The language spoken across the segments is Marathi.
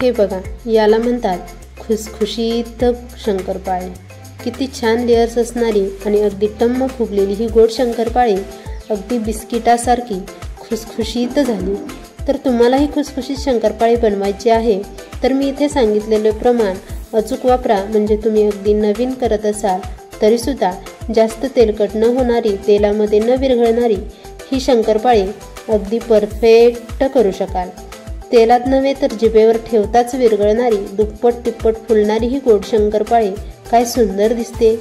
हे बघा, याला म्हणतात खुसखुशीत शंकरपाळे। किती छान लेयर्स असणारी आणि अगदी टम्म फुगलेली ही गोड शंकरपाळे अगदी बिस्किटासारखी खुसखुशीत झाली। तर तुम्हालाही खुसखुशीत शंकरपाळे बनवायची आहे तर मी इथे सांगितलेले प्रमाण अचूक वापरा। म्हणजे तुम्ही अगदी नवीन करत असाल तरीसुद्धा जास्त तेलकट न होणारी, तेलामध्ये न विरघळणारी ही शंकरपाळे अगदी परफेक्ट करू शकाल। तेलात नव्हे तर जिभेवर ठेवताच विरघळणारी, दुप्पट तिप्पट फुलणारी ही गोड शंकरपाळे काय सुंदर दिसते।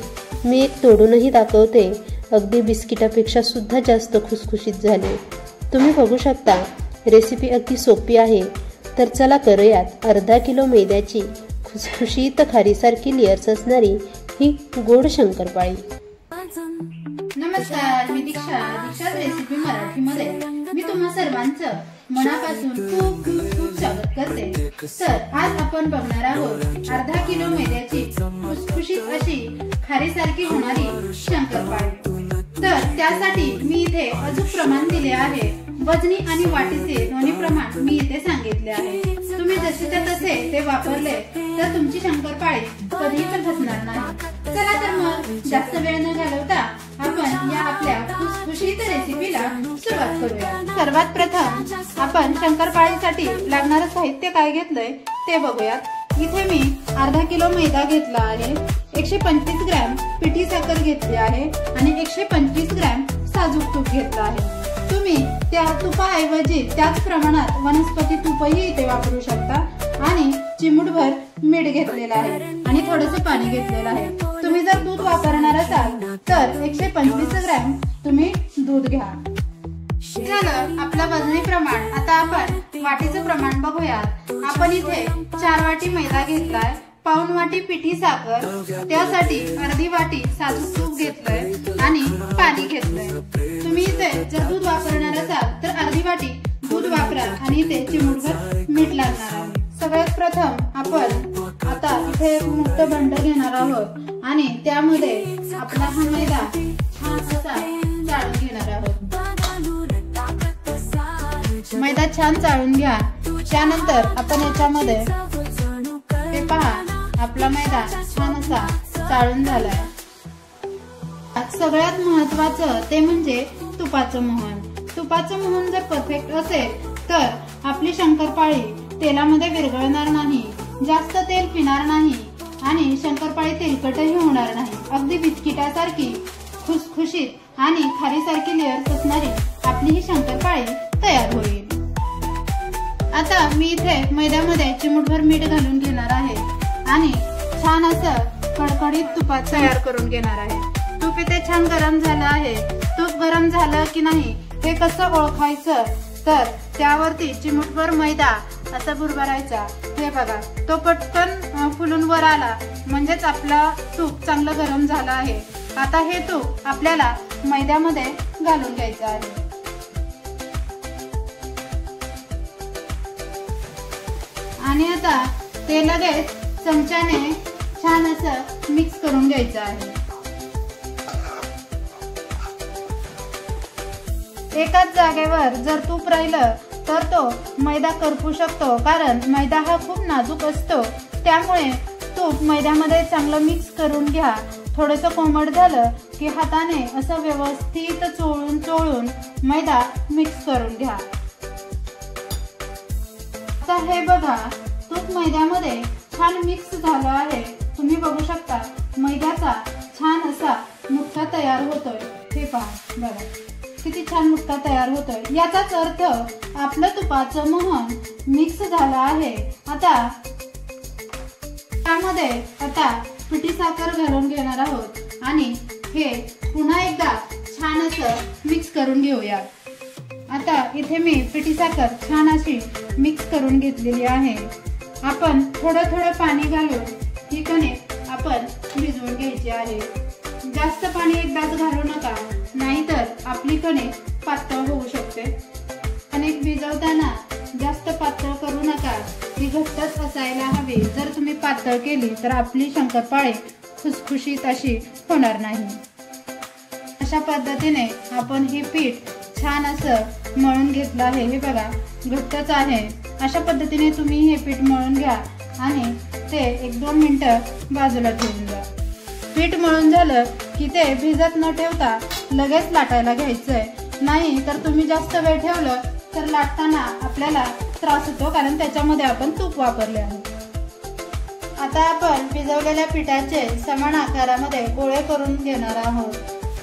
मी एक तोडूनही दाखवते, अगदी बिस्किटापेक्षा सुद्धा जास्त खुसखुशीत झाले। तुम्ही बघू शकता, रेसिपी अगदी सोपी आहे। तर चला करूयात अर्धा किलो मैद्याची खुसखुशीत खारीसारखी लेयर्स असणारी ही गोड शंकरपाळी। नमस्कार, मी दीक्षा रेसिपी मराठीमध्ये मी तुम्हा सर्वांचं मनापासून खूप खूप खूप स्वागत करते। तर आज आपण बघणार आहोत अर्धा किलो मैद्याची खुसखुशीत अशी खारीसारखी होणारी शंकरपाळी। तर त्यासाठी मी इथे अचूक प्रमाण दिले आहे। वजनी आणि वाटीचे दोन्ही प्रमाण मी इथे सांगितले आहे। तुम्ही जसे तसे ते वापरले तर तुमची शंकरपाळी कधीच फसणार नाही। चला तर मग जास्त वेळ न घालवता आपण या आपल्या खुसखुशीत रेसिपीला सुरुवात करूया। सर्वात प्रथम आपण शंकरपाळीसाठी लागणारे साहित्य काय घेतलंय ते बघूयात। इथे मी अर्धा किलो मैदा घेतला आहे, 125 ग्रॅम पिठी साखर घेतली आहे आणि 125 ग्रॅम साजूक तूप घेतलं आहे। तुम्ही त्या तुपाऐवजी त्याच प्रमाणात वनस्पती तूपही इथे वापरू शकता आणि चिमूटभर मीठ घेतलेलं आहे आणि थोडंसं पाणी घेतलेलं आहे। तुम्ही जर दूध वापरणार असाल तर 125 ग्रॅम तुम्ही दूध घ्या। झालं आपलं वजनी प्रमाण। आता आपण वाटीचं प्रमाण बघूयात। आपण इथे 4 वाटी मैदा घेतलाय, पाऊण वाटी पिठी साखर, त्यासाठी अर्धी वाटी साजूक तूप घेतलंय आणि पाणी घेतलंय। तुम्ही इथे जर दूध वापरणार असाल तर अर्धी वाटी दूध वापरा आणि इथे चिमूटभर मीठ लागणार आहे। सगळ्यात प्रथम आपण आता इथे एक मोठं भांड घेणार आहोत आणि त्यामध्ये आपला हा मैदा छान असा चाळून घेणार आहोत। मैदा छान चाळून घ्या। त्यानंतर आपण याच्यामध्ये हे पहा, आपला मैदा छान असा चाळून झालाय। सगळ्यात महत्वाचं ते म्हणजे तुपाचं मोहन। तुपाचं मोहन जर परफेक्ट असेल तर आपली शंकरपाळी तेलामध्ये विरघळणार नाही, जास्त तेल पिणार नाही आणि शंकरपाळी तेलकटही होणार नाही। अगदी बिस्किटासारखी खुसखुशीत आणि खारीसारखी लेयर्स असणारी आपली ही शंकरपाळी तयार होईल। आता मी इथे मैद्यामध्ये चिमूटभर मीठ घालून घेणार आहे आणि छान असं कडकडीत तुपात तयार करून घेणार आहे। तूप इथे छान गरम झालं आहे। तूप गरम झालं की नाही हे कसं ओळखायचं तर त्यावरती चिमूटभर मैदा असा भुरभरायचा। हे बघा, तो पटकन फुलून वर आला म्हणजेच आपला तूप चांगलं गरम झालं आहे। आता हे तूप आपल्याला मैद्यामध्ये घालून घ्यायचं आहे आणि आता ते लगेच चमच्याने छान असं मिक्स करून घ्यायचं आहे। एकाच जागेवर जर तूप राहिलं तर तो मैदा करपू शकतो, कारण मैदा हा खूप नाजूक असतो। त्यामुळे तूप मैद्यामध्ये चांगलं मिक्स करून घ्या। थोडंसं कोमट झालं की हाताने असं व्यवस्थित चोळून चोळून मैदा मिक्स करून घ्या। आता हे बघा, तूप मैद्यामध्ये छान मिक्स झालं आहे। तुम्ही बघू शकता मैद्याचा छान असा मुठ्ठा तयार होतोय। हे पहा, बघा किती छान मुठ्ठा तयार होतोय। याचाच अर्थ आपलं तुपाचं मोहन मिक्स झालं आहे। आता त्यामध्ये आता पिठी साखर घालून घेणार आहोत आणि हे पुन्हा एकदा छान असं मिक्स करून घेऊया। आता इथे मी पिठी साखर छान अशी मिक्स करून घेतलेली आहे। आपण थोडं थोडं पाणी घालून ही कणिक आपण भिजवून घ्यायची आहे। जास्त पाणी एकदाच घालू नका, नाहीतर आपली कणिक पातळ होऊ शकते। कणिक भिजवताना जास्त पातळ करू नका, ही घट्टच असायला हवी। जर तुम्ही पातळ केली तर आपली शंकरपाळी खुसखुशीत अशी होणार नाही। अशा पद्धतीने आपण हे पीठ छान असं मळून घेतलं आहे। हे बघा, घट्टच आहे अशा पद्धतीने तुम्ही हे पीठ मळून घ्या आणि ते 1-2 मिनिटं बाजूला ठेवून द्या। पीठ मळून झालं की ते भिजत न ठेवता लगेच लाटायला घ्यायचंय, नाही तर तुम्ही जास्त वेळ ठेवलं तर लाटताना आपल्याला त्रास होतो, कारण त्याच्यामध्ये आपण तूप वापरले आहे। आता आपण भिजवलेल्या पिठाचे समान आकारामध्ये गोळे करून घेणार आहोत।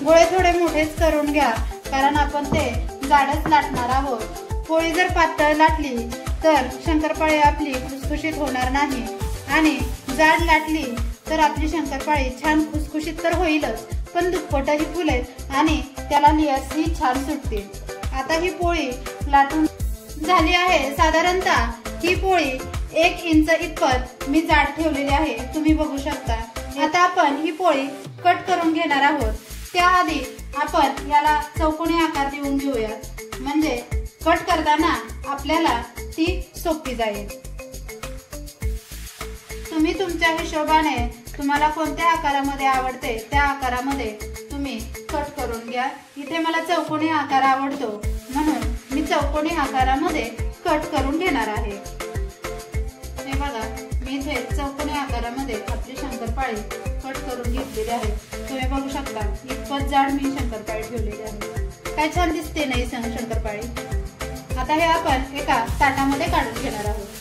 गोळे थोडे मोठेच करून घ्या, कारण आपण ते जाडच लाटणार आहोत। पोळी जर पातळ लाटली तर शंकरपाळी आपली खुसखुशीत होणार नाही आणि जाड लाटली तर आपली शंकरपाळी छान खुसखुशीत तर होईलच, पण दुप्पटही फुलेल आणि त्याला लेयर्सही छान सुटतील। आता ही पोळी लाटून झाली आहे। साधारणतः ही पोळी 1 इंच इतपत मी जाड ठेवलेली आहे, तुम्ही बघू शकता। आता आपण ही पोळी कट करून घेणार आहोत। त्याआधी आपण याला चौकोनी आकार देऊन घेऊया, म्हणजे कट करताना आपल्याला ती सोपी जाईल। तुम्ही तुमच्या हिशोबाने तुम्हाला कोणत्या आकारामध्ये आवडते त्या आकारामध्ये तुम्ही कट करून घ्या। इथे मला चौकोनी आकार आवडतो म्हणून मी चौकोनी आकारामध्ये कट करून घेणार आहे। हे बघा, मी इथे चौकोनी आकारामध्ये आपली शंकरपाळी कट करून घेतलेली आहे। तुम्ही बघू शकता इतपत जाड मी शंकरपाळी ठेवलेली आहे। काय छान दिसते नाही शंकरपाळी। आता हे आपण एका ताटामध्ये काढून घेणार आहोत।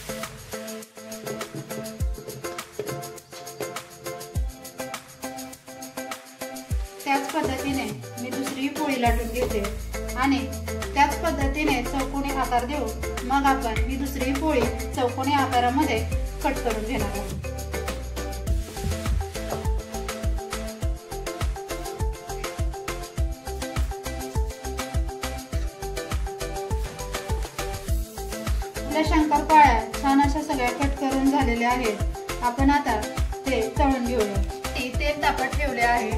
त्याच पद्धतीने मी दुसरी पोळी लाटून घेते आणि त्याच पद्धतीने चौकोनी आकार देऊ मग आपण ही दुसरी पोळी चौकोनी आकारामध्ये कट करून घेणार आहोत। आपल्या शंकरपाळ्या छान अशा सगळ्या कट करून झालेल्या आहेत। आपण आता ते तळून घेऊया। तेल तापत ठेवले आहे।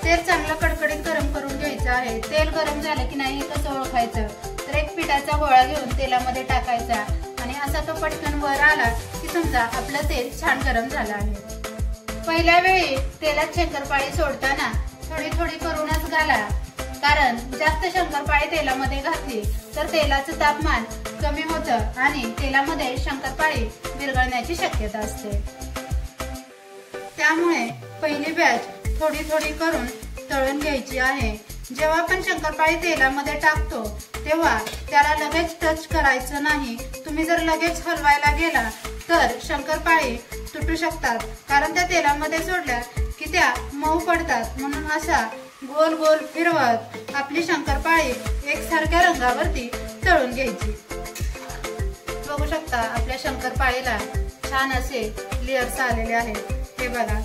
तेल चांगलं कडकडीत गरम करून घ्यायचं आहे। तेल गरम झालं की नाही हे कसं ओळखायचं, तर एक पिठाचा गोळा घेऊन तेलामध्ये टाकायचा आणि असा तो पटकन वर आला की समजा आपलं तेल छान गरम झालं आहे। पहिल्या वेळी तेलात शंकरपाळी सोडताना थोडी थोडी करूनच घाला, कारण जास्त शंकरपाळी तेलामध्ये घातली तर तेलाचं तापमान कमी होतं आणि तेलामध्ये शंकरपाळी विरघळण्याची शक्यता असते। त्यामुळे पहिली बॅच थोडी थोडी करून तळून घ्यायची आहे। जेव्हा आपण शंकरपाळी तेलामध्ये टाकतो तेव्हा त्याला लगेच टच करायचं नाही। तुम्ही जर लगेच हलवायला गेला तर शंकरपाळी तुटू शकतात, कारण त्या तेलामध्ये सोडल्या की त्या मऊ पडतात। म्हणून अशा गोल गोल फिरवत आपली शंकरपाळी एकसारख्या रंगावरती तळून घ्यायची। बघू शकता आपल्या शंकरपाळीला छान असे लेयर्स आलेले आहेत। हे बघा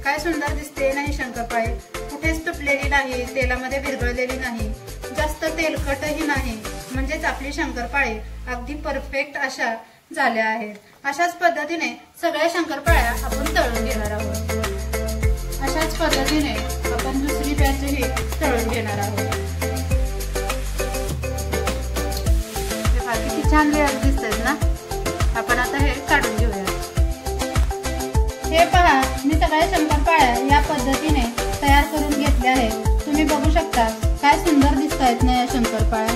काय सुंदर दिसते नाही शंकरपाळी, कुठेच तुटलेली नाही, तेलामध्ये विरघळलेली नाही, जास्त तेलकटही नाही, म्हणजेच आपली शंकरपाळी अगदी परफेक्ट अशा झाल्या आहेत। अशाच पद्धतीने सगळ्या शंकरपाळ्या आपण तळून घेणार आहोत। अशाच पद्धतीने आपण दुसरी बॅचही तळून घेणार आहोत। किती छान लेयर दिसतात ना। आपण आता हे काढून घेऊया। हे पहा, मी सगळ्या शंकरपाळ्या या पद्धतीने तयार करून घेतल्या आहेत। तुम्ही बघू शकता काय सुंदर दिसत आहेत ना या शंकरपाळ्या।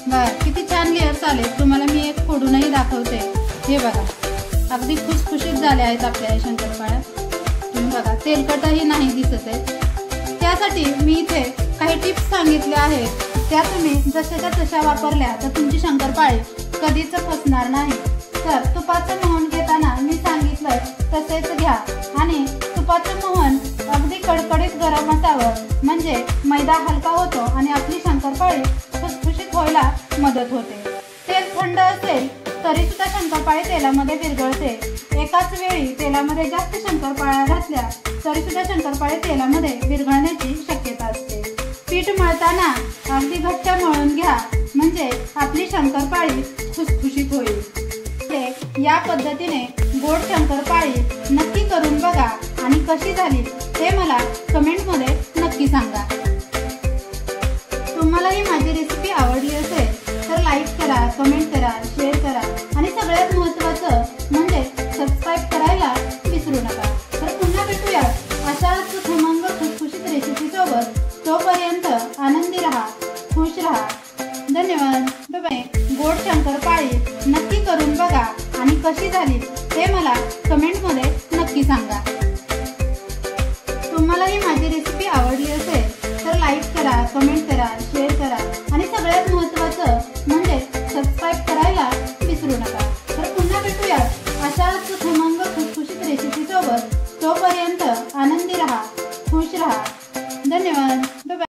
बघा किती छान लेयर्स आले। तुम्हाला मी एक फोडूनही दाखवते। हे बघा अगदी खुसखुशीत झाल्या आहेत आपल्या या शंकरपाळ्या। तुम्ही बघा तेलकटही नाही दिसत आहे। त्यासाठी मी इथे काही टिप्स सांगितल्या आहेत, त्या तुम्ही जशाच्या तशा वापरल्या तर तुमची शंकरपाळी कधीच फसणार नाही। तर तुपाचं मोहन घेताना मी सांगितलं तसेच घ्या आणि तुपाचं मोहन अगदी कडकडीत गरम असावं, म्हणजे मैदा हलका होतो आणि आपली शंकरपाळी खुसखुशीत व्हायला मदत होते। तेल थंड असेल तरी सुद्धा शंकरपाळी तेलामध्ये विरघळते। एकाच वेळी तेलामध्ये जास्त शंकरपाळ्या घातल्या तरी सुद्धा शंकरपाळी तेलामध्ये विरघळण्याची शक्यता असते। पीठ मळताना अगदी घट्ट मळून घ्या, म्हणजे आपली शंकरपाळी खुसखुशीत होईल। या पद्धतीने गोड शंकरपाळी नक्की करून बघा आणि कशी झाली ते मला कमेंटमध्ये नक्की सांगा। तुम्हाला ही माझी रेसिपी आवडली असेल तर लाईक करा, कमेंट करा, शेअर करा आणि सगळ्यात महत्त्वाचं म्हणजे सबस्क्राईब करायला विसरू नका। तर पुन्हा भेटूया अशाच खमंग खुसखुशीत रेसिपी सोबत। तोपर्यंत आनंदी रहा, खुश रहा। धन्यवाद। Bye bye. गोड शंकर शंकरपाळी नक्की करून बघा आणि कशी झाली हे मला कमेंटमध्ये नक्की सांगा। तुम्हाला ही माझी रेसिपी आवडली असेल तर लाईक करा, कमेंट करा, शेअर करा आणि सगळ्यात महत्त्वाचं म्हणजे सबस्क्राईब करायला विसरू नका। तर पुन्हा भेटूया अशाच खमंग खुसखुशीत रेसिपी सोबत। तोपर्यंत आनंदी रहा, खुश रहा। धन्यवाद।